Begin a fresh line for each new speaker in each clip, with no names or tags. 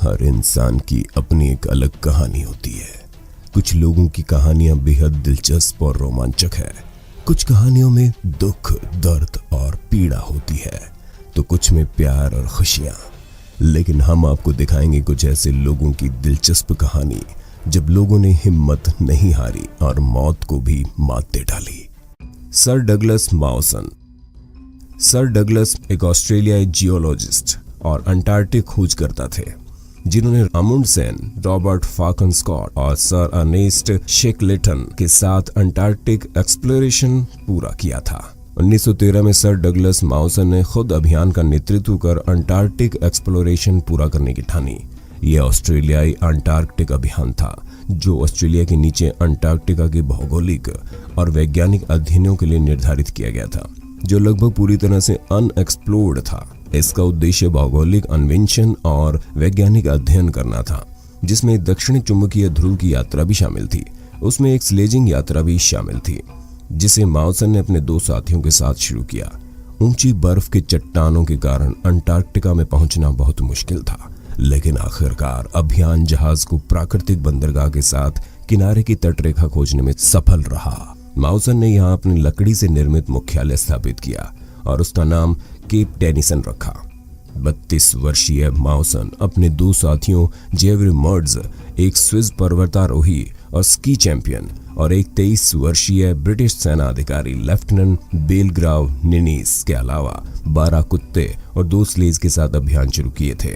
हर इंसान की अपनी एक अलग कहानी होती है। कुछ लोगों की कहानियां बेहद दिलचस्प और रोमांचक है। कुछ कहानियों में दुख, दर्द और पीड़ा होती है, तो कुछ में प्यार और खुशियां। लेकिन हम आपको दिखाएंगे कुछ ऐसे लोगों की दिलचस्प कहानी जब लोगों ने हिम्मत नहीं हारी और मौत को भी मात दे डाली। Sir Douglas Mawson. Sir Douglas एक ऑस्ट्रेलियाई जियोलॉजिस्ट और अंटार्कटिक खोजकर्ता थे, जिन्होंने अमुंडसेन, रॉबर्ट फाकन स्कॉट और सर अर्नेस्ट शेकलेटन के साथ अंटार्कटिक एक्सप्लोरेशन पूरा किया था। 1913 में सर डगलस माउसन ने खुद अभियान का नेतृत्व कर अंटार्कटिक एक्सप्लोरेशन पूरा करने की ठानी। यह ऑस्ट्रेलियाई अंटार्कटिक अभियान था, जो ऑस्ट्रेलिया के नीचे अंटार्कटिका के भौगोलिक और वैज्ञानिक अध्ययनों के लिए निर्धारित किया गया था, जो लगभग पूरी तरह से अनएक्सप्लोर्ड था। इसका उद्देश्य भौगोलिक अन्वेषण और वैज्ञानिक अध्ययन करना था, जिसमें दक्षिणी चुंबकीय ध्रुव की यात्रा भी शामिल थी। उसमें एक स्लेजिंग यात्रा भी शामिल थी, जिसे माउसन ने अपने 2 साथियों के साथ शुरू किया। ऊंची बर्फ के चट्टानों के कारण अंटार्कटिका में पहुंचना बहुत मुश्किल था, लेकिन आखिरकार अभियान जहाज को प्राकृतिक बंदरगाह के साथ किनारे की तटरेखा खोजने में सफल रहा। माउसन ने यहाँ अपनी लकड़ी से निर्मित मुख्यालय स्थापित किया और उसका नाम केप डेनिसन रखा। 32 वर्षीय माउसन अपने 2 साथियों जेवरी मर्ड्स, एक स्विस पर्वतारोही और स्की चैंपियन, और एक 23 वर्षीय ब्रिटिश सेना अधिकारी लेफ्टिनेंट बेलग्राव निनीस के अलावा 12 कुत्ते और 2 स्लेज के साथ अभियान शुरू किए थे।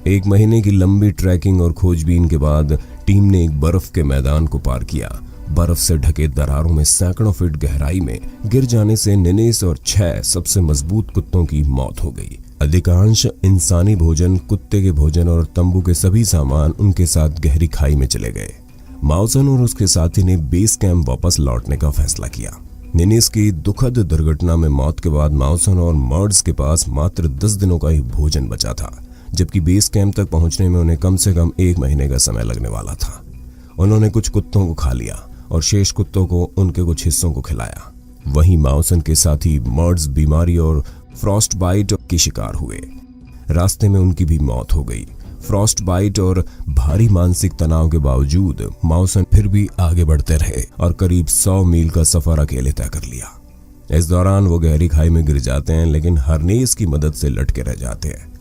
1 महीने की लंबी ट्रैकिंग और खोजबीन के बाद टीम ने एक बर्फ के मैदान को पार किया। बर्फ से ढके दरारों में सैकड़ों फीट गहराई में गिर जाने से निनीस और 6 सबसे मजबूत कुत्तों की मौत हो गई। अधिकांश इंसानी भोजन, कुत्ते के भोजन और तंबू के सभी सामान उनके साथ गहरी खाई में चले गए। माउसन और उसके साथी ने बेस कैंप वापस लौटने का फैसला किया। निनीस की दुखद दुर्घटना में मौत के बाद माउसन और मर्ड्स के पास मात्र 10 दिनों का ही भोजन बचा था, जबकि बेस कैंप तक पहुंचने में उन्हें कम से कम 1 महीने का समय लगने वाला था। उन्होंने कुछ कुत्तों को खा लिया और शेष कुत्तों को उनके कुछ हिस्सों को खिलाया। वहीं माउसन के साथी मर्ड्स बीमारी और फ्रॉस्ट बाइट के शिकार हुए। रास्ते में उनकी भी मौत हो गई। फ्रॉस्ट बाइट और भारी मानसिक तनाव के बावजूद माउसन फिर भी आगे बढ़ते रहे और करीब 100 मील का सफर अकेले तय कर लिया। इस दौरान वो गहरी खाई में गिर जाते हैं, लेकिन हर्नेस की मदद से लटके रह जाते हैं।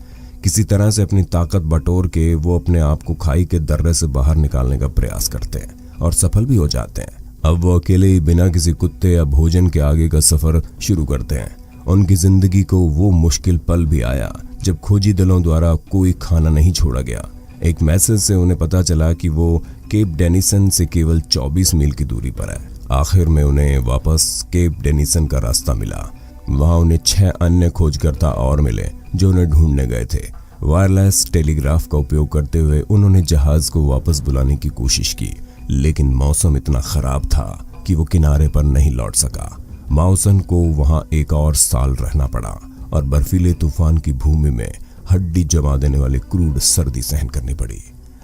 किसी तरह से अपनी ताकत बटोर के वो अपने आप को खाई के दर्रे से बाहर निकालने का प्रयास करते हैं और सफल भी हो जाते हैं। अब वो अकेले ही बिना किसी कुत्ते या भोजन के आगे का सफर शुरू करते हैं। उनकी जिंदगी को वो मुश्किल पल भी आया जब खोजी दलों द्वारा कोई खाना नहीं छोड़ा गया। एक मैसेज से उन्हें पता चला कि वो केप डेनिसन से केवल 24 मील की दूरी पर है। आखिर में उन्हें वापस केप डेनिसन का रास्ता मिला। वहां उन्हें 6 अन्य खोजकर्ता और मिले जो उन्हें ढूंढने गए थे। वायरलेस टेलीग्राफ का उपयोग करते हुए उन्होंने जहाज को वापस बुलाने की कोशिश की, लेकिन मौसम इतना खराब था कि वो किनारे पर नहीं लौट सका। माउसन को वहां 1 और साल रहना पड़ा और बर्फीले तूफान की भूमि में हड्डी जमा देने वाली क्रूड सर्दी सहन करनी पड़ी।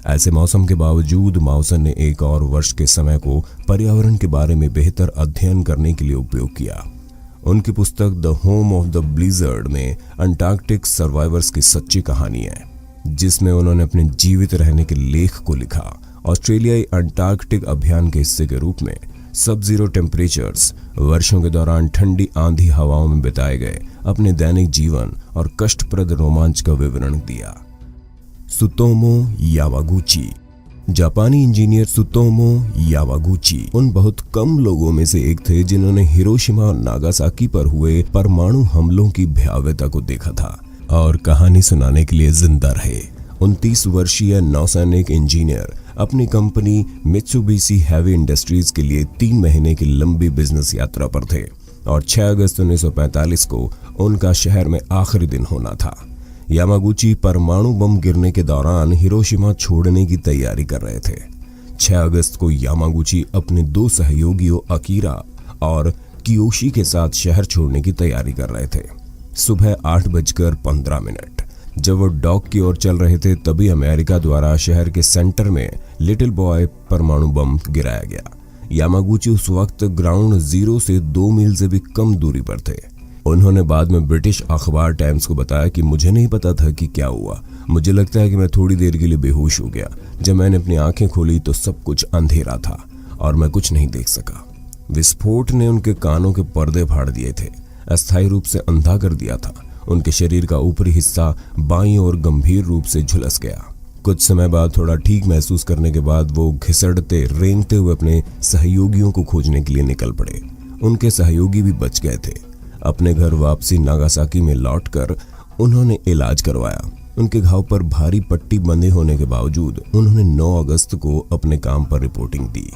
ऐसे मौसम के बावजूद माउसन ने 1 और वर्ष के समय को पर्यावरण के बारे में बेहतर अध्ययन करने के लिए उपयोग किया। उनकी पुस्तक the home of the blizzard में अंटार्कटिक सर्वाइवर्स की सच्ची कहानी है, जिसमें उन्होंने अपने जीवित रहने के लेख को लिखा। ऑस्ट्रेलियाई अंटार्कटिक अभियान के हिस्से के रूप में सब जीरो टेम्परेचर्स, वर्षों के दौरान ठंडी आंधी हवाओं में बिताए गए अपने दैनिक जीवन और कष्टप्रद रोमांच का विवरण दिया। सुतोमो यामागुची। जापानी इंजीनियर सुतोमो यामागुची उन बहुत कम लोगों में से एक थे जिन्होंने हिरोशिमा और नागासाकी पर हुए परमाणु हमलों की भयावहता को देखा था और कहानी सुनाने के लिए जिंदा रहे। 29 वर्षीय नौसैनिक इंजीनियर अपनी कंपनी मित्सुबिशी हैवी इंडस्ट्रीज के लिए 3 महीने की लंबी बिजनेस यात्रा पर थे और 6 अगस्त 1945 को उनका शहर में आखिरी दिन होना था। यामागुची परमाणु बम गिरने के दौरान हिरोशिमा छोड़ने की तैयारी कर रहे थे। 6 अगस्त को यामागुची अपने 2 सहयोगियों अकीरा और कियोशी के साथ शहर छोड़ने की तैयारी कर रहे थे। सुबह 8:15 जब वो डॉक की ओर चल रहे थे, तभी अमेरिका द्वारा शहर के सेंटर में लिटिल बॉय परमाणु बम गिराया गया। यामागुची उस वक्त ग्राउंड जीरो से 2 मील से भी कम दूरी पर थे। उन्होंने बाद में ब्रिटिश अखबार टाइम्स को बताया कि मुझे नहीं पता था कि क्या हुआ मुझे लगता है कि मैं थोड़ी देर के लिए बेहोश हो गया। जब मैंने अपनी आंखें खोली तो सब कुछ अंधेरा था और मैं कुछ नहीं देख सका। विस्फोट ने उनके कानों के पर्दे फाड़ दिए थे, अस्थायी रूप से अंधा कर दिया था। उनके शरीर का ऊपरी हिस्सा बाईं ओर गंभीर रूप से झुलस गया। कुछ समय बाद थोड़ा ठीक महसूस करने के बाद वो घिसड़ते रेंगते हुए अपने सहयोगियों को खोजने के लिए निकल पड़े। उनके सहयोगी भी बच गए थे। अपने घर वापसी नागासाकी में लौटकर उन्होंने इलाज करवाया। उनके घाव पर भारी पट्टी बंधे होने के बावजूद उन्होंने 9 अगस्त को अपने काम पर रिपोर्टिंग दी।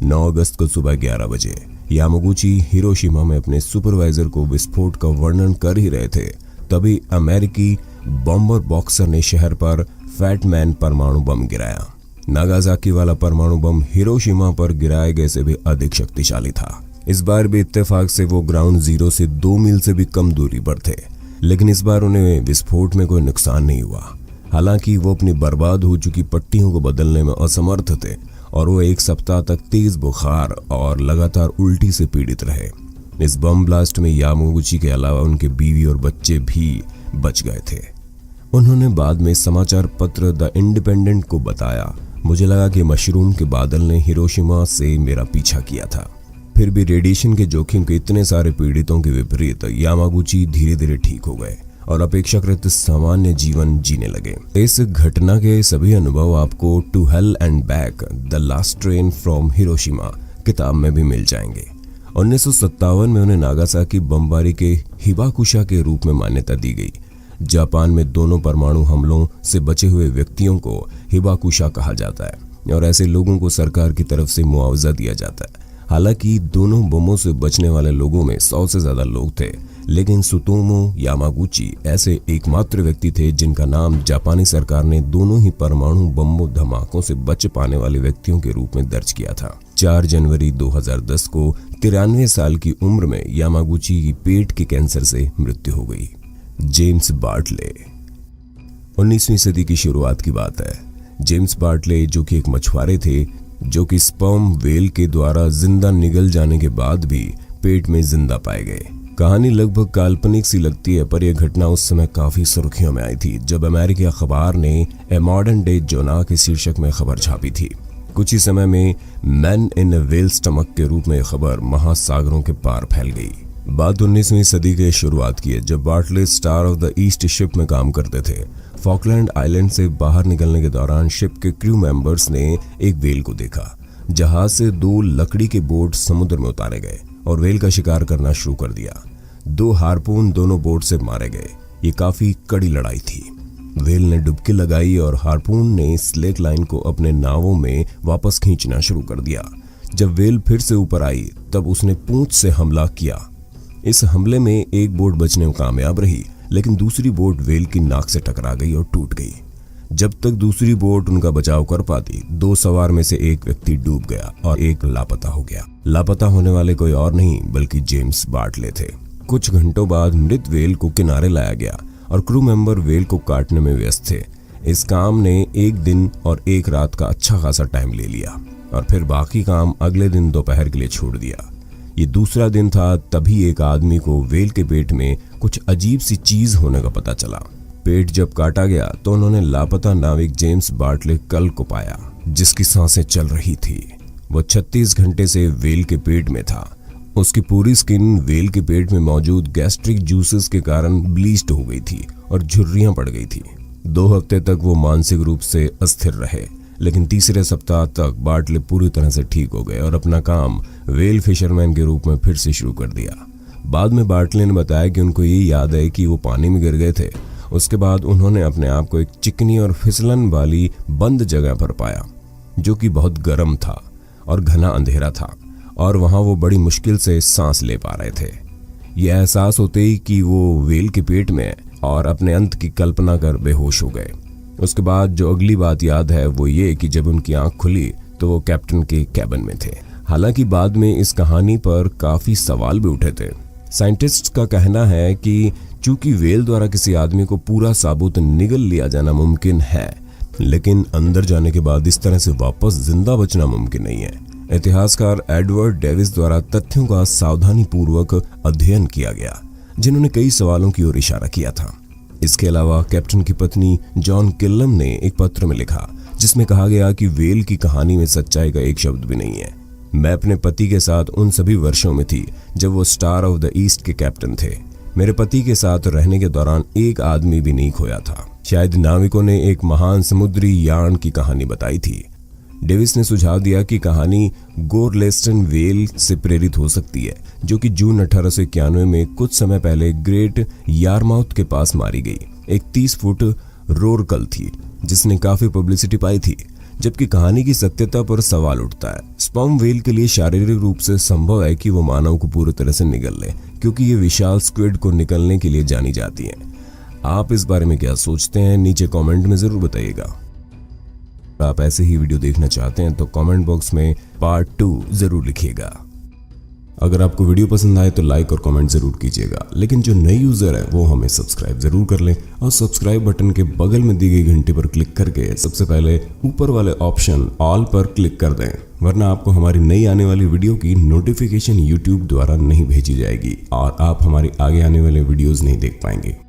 9 अगस्त को सुबह 11 बजे यामागुची हिरोशिमा में अपने सुपरवाइजर को विस्फोट का वर्णन कर ही रहे थे, तभी अमेरिकी बॉम्बर बॉक्सर ने शहर पर फैटमैन परमाणु बम गिराया। नागासाकी वाला परमाणु बम हिरोशिमा पर गिराए गए से भी अधिक शक्तिशाली था। इस बार भी इत्तेफाक से वो ग्राउंड जीरो से 2 मील से भी कम दूरी पर थे, लेकिन इस बार उन्हें विस्फोट में कोई नुकसान नहीं हुआ। हालांकि वो अपनी बर्बाद हो चुकी पट्टियों को बदलने में असमर्थ थे और वो 1 सप्ताह तक तेज बुखार और लगातार उल्टी से पीड़ित रहे। इस बम ब्लास्ट में यामागुची के अलावा उनके बीवी और बच्चे भी बच गए थे। उन्होंने बाद में समाचार पत्र द इंडिपेंडेंट को बताया, मुझे लगा कि मशरूम के बादल ने हिरोशिमा से मेरा पीछा किया था। फिर भी रेडिएशन के जोखिम के इतने सारे पीड़ितों के विपरीत यामागुची धीरे धीरे ठीक हो गए और अपेक्षाकृत सामान्य जीवन जीने लगे। इस घटना के सभी अनुभव आपको to hell and back the last train from Hiroshima किताब में भी मिल जाएंगे। 1957 में उन्हें नागासाकी बमबारी के हिबाकुशा के रूप में मान्यता दी गई। जापान में दोनों परमाणु हमलों से बचे हुए व्यक्तियों को हिबाकुशा कहा जाता है और ऐसे लोगों को सरकार की तरफ से मुआवजा दिया जाता है। हालांकि दोनों बमों से बचने वाले लोगों में 100 से ज्यादा लोग थे, लेकिन सुतोमो यामागुची ऐसे एकमात्र व्यक्ति थे जिनका नाम जापानी सरकार ने दोनों ही परमाणु बम धमाकों से बच पाने वाले व्यक्तियों के रूप में दर्ज किया था। 4 जनवरी 2010 को 93 साल की उम्र में यामागुची की पेट के कैंसर से मृत्यु हो गई। James Bartley. 19वीं सदी की शुरुआत की बात है। जेम्स बार्टले जो कि एक मछुआरे थे, जो कि स्पर्म व्हेल के द्वारा जिंदा निगल जाने के बाद भी पेट में जिंदा पाए गए। कहानी लगभग काल्पनिक सी लगती है, पर यह घटना उस समय काफी सुर्खियों में आई थी जब अमेरिकी अखबार ने ए मॉडर्न डे जोना के शीर्षक में खबर छापी थी। कुछ ही समय में man in A whale stomach के रूप में खबर महासागरों के पार फैल गई। बात 19वीं सदी के शुरुआत की है, जब Bartley star of the east ship में काम करते थे। फॉकलैंड आइलैंड से बाहर निकलने के दौरान शिप के क्रू मेंबर्स ने एक व्हेल को देखा। जहाज से 2 लकड़ी के बोट समुद्र में उतारे गए और व्हेल का शिकार करना शुरू कर दिया। 2 हार्पून दोनों बोट से मारे गए। ये काफी कड़ी लड़ाई थी। व्हेल ने डुबकी लगाई और हार्पून ने स्लेट लाइन को अपने नावों में वापस खींचना शुरू कर दिया। जब व्हेल फिर से ऊपर आई तब उसने पूंछ से हमला किया। इस हमले में एक बोट बचने में कामयाब रही, लेकिन दूसरी बोट व्हेल की नाक से टकरा गई और टूट गई। जब तक दूसरी बोट उनका बचाव कर पाती, 2 सवार में से एक व्यक्ति डूब गया और एक लापता हो गया। लापता होने वाले कोई और नहीं बल्कि जेम्स बार्टले थे। कुछ घंटों बाद मृत व्हेल को किनारे लाया गया और क्रू मेंबर व्हेल को काटने में व्यस्त थे। इस काम ने 1 दिन और 1 रात का अच्छा खासा टाइम ले लिया और फिर बाकी काम अगले दिन दोपहर के लिए छोड़ दिया। ये दूसरा दिन था, तभी एक आदमी को व्हेल के पेट में कुछ अजीब सी चीज होने का पता चला। पेट जब काटा गया तो उन्होंने लापता नाविक जेम्स बार्टले कल को पाया, जिसकी सांसें चल रही थी। वो 36 घंटे से व्हेल के पेट में था। उसकी पूरी स्किन व्हेल के पेट में मौजूद गैस्ट्रिक जूसेस के कारण ब्लीच्ड हो गई थी और झुर्रियां पड़ गई थी। 2 हफ्ते तक वो मानसिक रूप से अस्थिर रहे, लेकिन तीसरे सप्ताह तक बार्टले पूरी तरह से ठीक हो गए और अपना काम व्हेल फिशरमैन के रूप में फिर से शुरू कर दिया। बाद में बार्टले ने बताया कि उनको ये याद है कि वो पानी में गिर गए थे। उसके बाद उन्होंने अपने आप को एक चिकनी और फिसलन वाली बंद जगह पर पाया, जो कि बहुत गर्म था और घना अंधेरा था, और वहां वो बड़ी मुश्किल से सांस ले पा रहे थे। यह एहसास होते ही कि वो व्हेल के पेट में और अपने अंत की कल्पना कर बेहोश हो गए। उसके बाद जो अगली बात याद है वो ये कि जब उनकी आंख खुली तो वो कैप्टन के कैबिन में थे। हालांकि बाद में इस कहानी पर काफी सवाल भी उठे थे। साइंटिस्ट्स का कहना है कि चूंकि व्हेल द्वारा किसी आदमी को पूरा साबुत निगल लिया जाना मुमकिन है, लेकिन अंदर जाने के बाद इस तरह से वापस जिंदा बचना मुमकिन नहीं है। इतिहासकार एडवर्ड डेविस द्वारा तथ्यों का सावधानी पूर्वक अध्ययन किया गया, जिन्होंने कई सवालों की ओर इशारा किया था। इसके अलावा कैप्टन की पत्नी जॉन किल्लम ने एक पत्र में लिखा जिसमें कहा गया कि व्हेल की कहानी में सच्चाई का एक शब्द भी नहीं है। मैं अपने पति के साथ उन सभी वर्षों में थी जब वो स्टार ऑफ द ईस्ट के कैप्टन थे। मेरे पति के साथ रहने के दौरान एक आदमी भी नहीं खोया था। शायद नाविकों ने एक महान समुद्री यान की कहानी बताई थी। डेविस ने सुझाव दिया कि कहानी गोरलेस्टन व्हेल से प्रेरित हो सकती है, जो कि जून 1891 में कुछ समय पहले ग्रेट यारमाउथ के पास मारी गई। एक 30 फुट रोरकल थी जिसने काफी पब्लिसिटी पाई थी, जबकि कहानी की सत्यता पर सवाल उठता है। स्पर्म व्हेल के लिए शारीरिक रूप से संभव है कि वो मानव को पूरी तरह से निगल ले, क्योंकि ये विशाल स्क्विड को निकलने के लिए जानी जाती हैं। आप इस बारे में क्या सोचते हैं, नीचे कमेंट में जरूर बताइएगा। आप ऐसे ही वीडियो देखना चाहते हैं तो कमेंट बॉक्स में पार्ट 2 जरूर लिखिएगा। अगर आपको वीडियो पसंद आए तो लाइक और कमेंट जरूर कीजिएगा, लेकिन जो नए यूजर है वो हमें सब्सक्राइब जरूर कर लें और सब्सक्राइब बटन के बगल में दी गई घंटी पर क्लिक करके सबसे पहले ऊपर वाले ऑप्शन ऑल पर क्लिक कर दें, वरना आपको हमारी नई आने वाली वीडियो की नोटिफिकेशन यूट्यूब द्वारा नहीं भेजी जाएगी और आप हमारी आगे आने वाले वीडियोज नहीं देख पाएंगे।